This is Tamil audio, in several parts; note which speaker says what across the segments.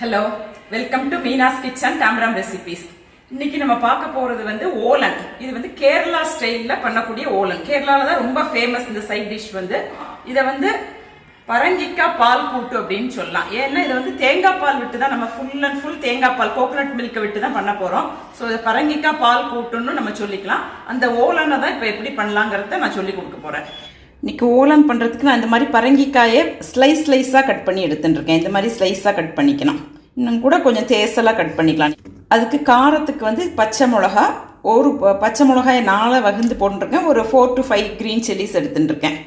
Speaker 1: Hello, welcome to Meena's kitchen Tambaram recipes. இன்னைக்கு நம்ம பார்க்க போறது வந்து ஓலன். இது வந்து கேரளா ஸ்டைல்ல பண்ணக்கூடிய ஓலன். கேரளால தான் ரொம்ப ஃபேமஸ் இந்த சைட் டிஷ் வந்து. இதை வந்து பரங்கிக்காய் பால் கூட்டு அப்படின்னு சொல்லலாம். ஏன்னா இதை வந்து தேங்காய் பால் விட்டு தான் நம்ம ஃபுல் அண்ட் ஃபுல் தேங்காய் பால் கோகோனட் மில்கை விட்டு தான் பண்ண போறோம். ஸோ இதை பரங்கிக்காய் பால் கூட்டுன்னு நம்ம சொல்லிக்கலாம். அந்த ஓலனை தான் இப்போ எப்படி பண்ணலாங்கிறத நான் சொல்லி கொடுக்க போறேன். இன்னைக்கு ஓலன் பண்ணுறதுக்கு நான் இந்த மாதிரி பரங்கிக்காயை ஸ்லைஸாக கட் பண்ணி எடுத்துட்டுருக்கேன். இந்த மாதிரி ஸ்லைஸாக கட் பண்ணிக்கணும். இன்னும் கூட கொஞ்சம் தேசலாக கட் பண்ணிக்கலாம். அதுக்கு காரத்துக்கு வந்து பச்சை மிளகா, ஒரு பச்சை மிளகாயை 4 வகுந்து போட்டுருக்கேன். ஒரு 4 to 5 க்ரீன் சில்லிஸ் எடுத்துட்டுருக்கேன்.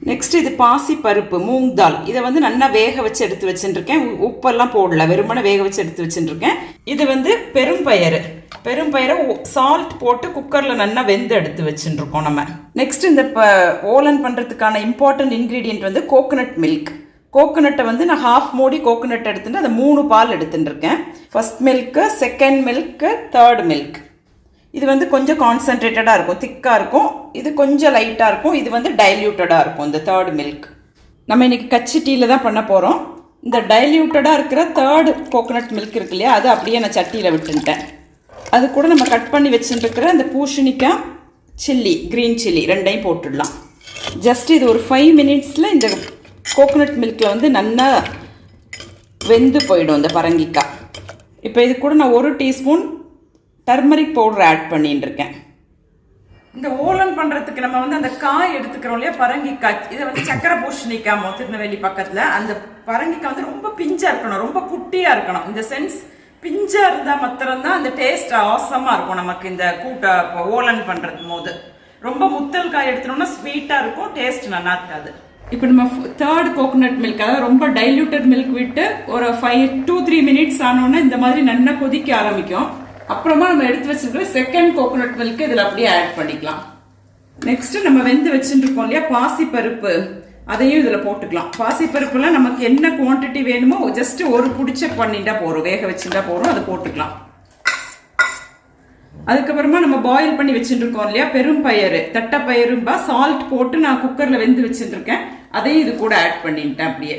Speaker 1: நெக்ஸ்ட் இது பாசி பருப்பு, மூங் தால். இதை வந்து நல்லா வேக வச்சு எடுத்து வச்சுட்டுருக்கேன். உப்பெல்லாம் போடல, வெறுமனை வேக வச்சு எடுத்து வச்சுட்டுருக்கேன். இது வந்து பெரும்பயிறு சால்ட் போட்டு குக்கரில் நல்லா வெந்து எடுத்து வச்சுருக்கோம் நம்ம. நெக்ஸ்ட் இந்த ஓலன் பண்ணுறதுக்கான இம்பார்ட்டன்ட் இன்க்ரீடியன்ட் வந்து கோகோனட் மில்க். கோகோனட்டை வந்து நான் ஹாஃப் மூடி கோகோனட் எடுத்துட்டு அதை 3 பால் எடுத்துட்டுருக்கேன். First milk, second milk, third milk. இது வந்து கொஞ்சம் கான்சன்ட்ரேட்டடாக இருக்கும், திக்காக இருக்கும். இது கொஞ்சம் லைட்டாக இருக்கும். இது வந்து டைல்யூட்டடாக இருக்கும் இந்த தேர்ட் மில்க். நம்ம இன்னைக்கு கச்சி டீயில் தான் பண்ண போகிறோம். இந்த டைல்யூட்டடாக இருக்கிற தேர்ட் கோகோனட் மில்க் இருக்கு இல்லையா, அது அப்படியே நான் சட்டியில் விட்டுட்டேன். அது கூட நம்ம கட் பண்ணி வச்சுருக்கிற இந்த பூசணிக்காய், சில்லி, க்ரீன் சில்லி ரெண்டையும் போட்டுடலாம். ஜஸ்ட் இது ஒரு 5 மினிட்ஸில் இந்த கோகோனட் மில்கில் வந்து நல்லா வெந்து போயிடும் இந்த பரங்கிக்காய். இப்போ இது கூட நான் 1 டீஸ்பூன் டர்மரிக் பவுடர் ஆட் பண்ணிட்டு இருக்கேன். இந்த ஓலன் பண்ணுறதுக்கு நம்ம வந்து அந்த காய் எடுத்துக்கிறோம் இல்லையா, பரங்கிக்காய். இதை வந்து சக்கரை பூசணிக்காய், திருநெல்வேலி பக்கத்தில். அந்த பரங்கிக்காய் வந்து ரொம்ப பிஞ்சாக இருக்கணும், ரொம்ப குட்டியாக இருக்கணும். இந்த சென்ஸ் பிஞ்சா இருந்தா மாத்திரம்தான் அந்த டேஸ்ட் ஆசமா இருக்கும் நமக்கு. இந்த கூட்டை ஓலன் பண்றது போது ரொம்ப முத்தல் காய் எடுத்துட்டோம்னா ஸ்வீட்டா இருக்கும், டேஸ்ட் நல்லா இருக்காது. இப்போ நம்ம தேர்ட் கோகோனட் மில்க், அதாவது ரொம்ப டைல்யூட்டட் மில்க் விட்டு ஒரு 2-3 மினிட்ஸ் ஆனோன்னா இந்த மாதிரி நல்லா கொதிக்க ஆரம்பிக்கும். அப்புறமா நம்ம எடுத்து வச்சிருக்கிற செகண்ட் கோகோனட் மில்க் இதில் அப்படியே ஆட் பண்ணிக்கலாம். நெக்ஸ்ட் நம்ம வெந்து வச்சுட்டு இருக்கோம் இல்லையா பாசி பருப்பு, அதையும் இதில் போட்டுக்கலாம். பாசிப்பருப்புல நமக்கு என்ன குவான்டிட்டி வேணுமோ ஜஸ்ட் ஒரு பிடிச்ச பண்ணிட்டா போறோம், வேக வச்சுட்டா போறோம், அதை போட்டுக்கலாம். அதுக்கப்புறமா நம்ம பாயில் பண்ணி வச்சுட்டு இருக்கோம் இல்லையா பெரும்பயிறு, தட்டைப்பயிறும்பா, சால்ட் போட்டு நான் குக்கர்ல வெந்து வச்சுட்டு இருக்கேன். அதையும் இது கூட ஆட் பண்ணிட்டேன். அப்படியே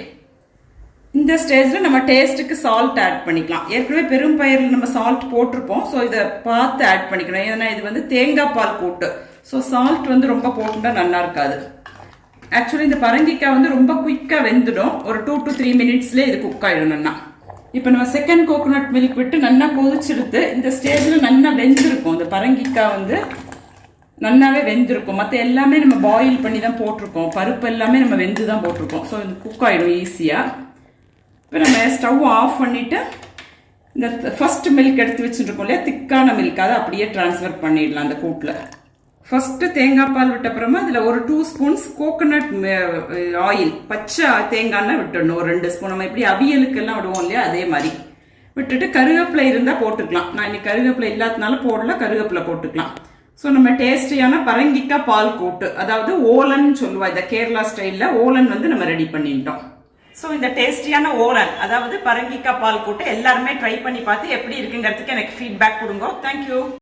Speaker 1: இந்த ஸ்டேஜ்ல நம்ம டேஸ்ட்டுக்கு சால்ட் ஆட் பண்ணிக்கலாம். ஏற்கனவே பெரும்பயிரில் நம்ம சால்ட் போட்டிருப்போம். ஸோ இதை பார்த்து ஆட் பண்ணிக்கணும். ஏன்னா இது வந்து தேங்காய் பால் கூட்டு. ஸோ சால்ட் வந்து ரொம்ப போட்டுட்டா நல்லா இருக்காது. ஆக்சுவலி இந்த பரங்கிக்காய் வந்து ரொம்ப குயிக்காக வெந்துடும். ஒரு 2 to 3 மினிட்ஸ்லேயே இது குக் ஆகிடும் நல்லா. இப்போ நம்ம செகண்ட் கோகோனட் மில்க் விட்டு நல்லா கொதிச்சிருது. இந்த ஸ்டேஜில் நல்லா வெந்திருக்கும். இந்த பரங்கிக்காய் வந்து நல்லாவே வெந்திருக்கும். மற்ற எல்லாமே நம்ம பாயில் பண்ணி தான் போட்டிருக்கோம். பருப்பு எல்லாமே நம்ம வெந்து தான் போட்டிருக்கோம். ஸோ இது குக் ஆகிடும் ஈஸியாக. இப்போ நம்ம ஸ்டவ் ஆஃப் பண்ணிவிட்டு இந்த ஃபர்ஸ்ட் மில்க் எடுத்து வச்சுருக்கோம் இல்லையா திக்கான மில்க், அதை அப்படியே ட்ரான்ஸ்ஃபர் பண்ணிடலாம் அந்த கூட்டில். ஃபர்ஸ்ட் தேங்காய் பால் விட்ட அப்புறமா இதில் ஒரு 2 ஸ்பூன்ஸ் கோகோனட் ஆயில், பச்சை தேங்காய்னா விட்டுடணும். ஒரு 2 ஸ்பூன். நம்ம எப்படி அவியலுக்கெல்லாம் விடுவோம் இல்லையா, அதே மாதிரி விட்டுட்டு கருவேப்பிலை இருந்தால் போட்டுக்கலாம். நான் இன்னைக்கு கருவேப்பிலை இல்லாதனால போடல, கருவேப்பிலை போட்டுக்கலாம். ஸோ நம்ம டேஸ்டியான பரங்கிக்காய் பால் கூட்டு, அதாவது ஓலன் சொல்லுவா, இந்த கேரளா ஸ்டைலில் ஓலன் வந்து நம்ம ரெடி பண்ணிட்டோம். ஸோ இந்த டேஸ்டியான ஓலன், அதாவது பரங்கிக்காய் பால் கூட்டு எல்லாருமே ட்ரை பண்ணி பார்த்து எப்படி இருக்குங்கிறதுக்கு எனக்கு ஃபீட்பேக் கொடுங்க. தேங்க்யூ.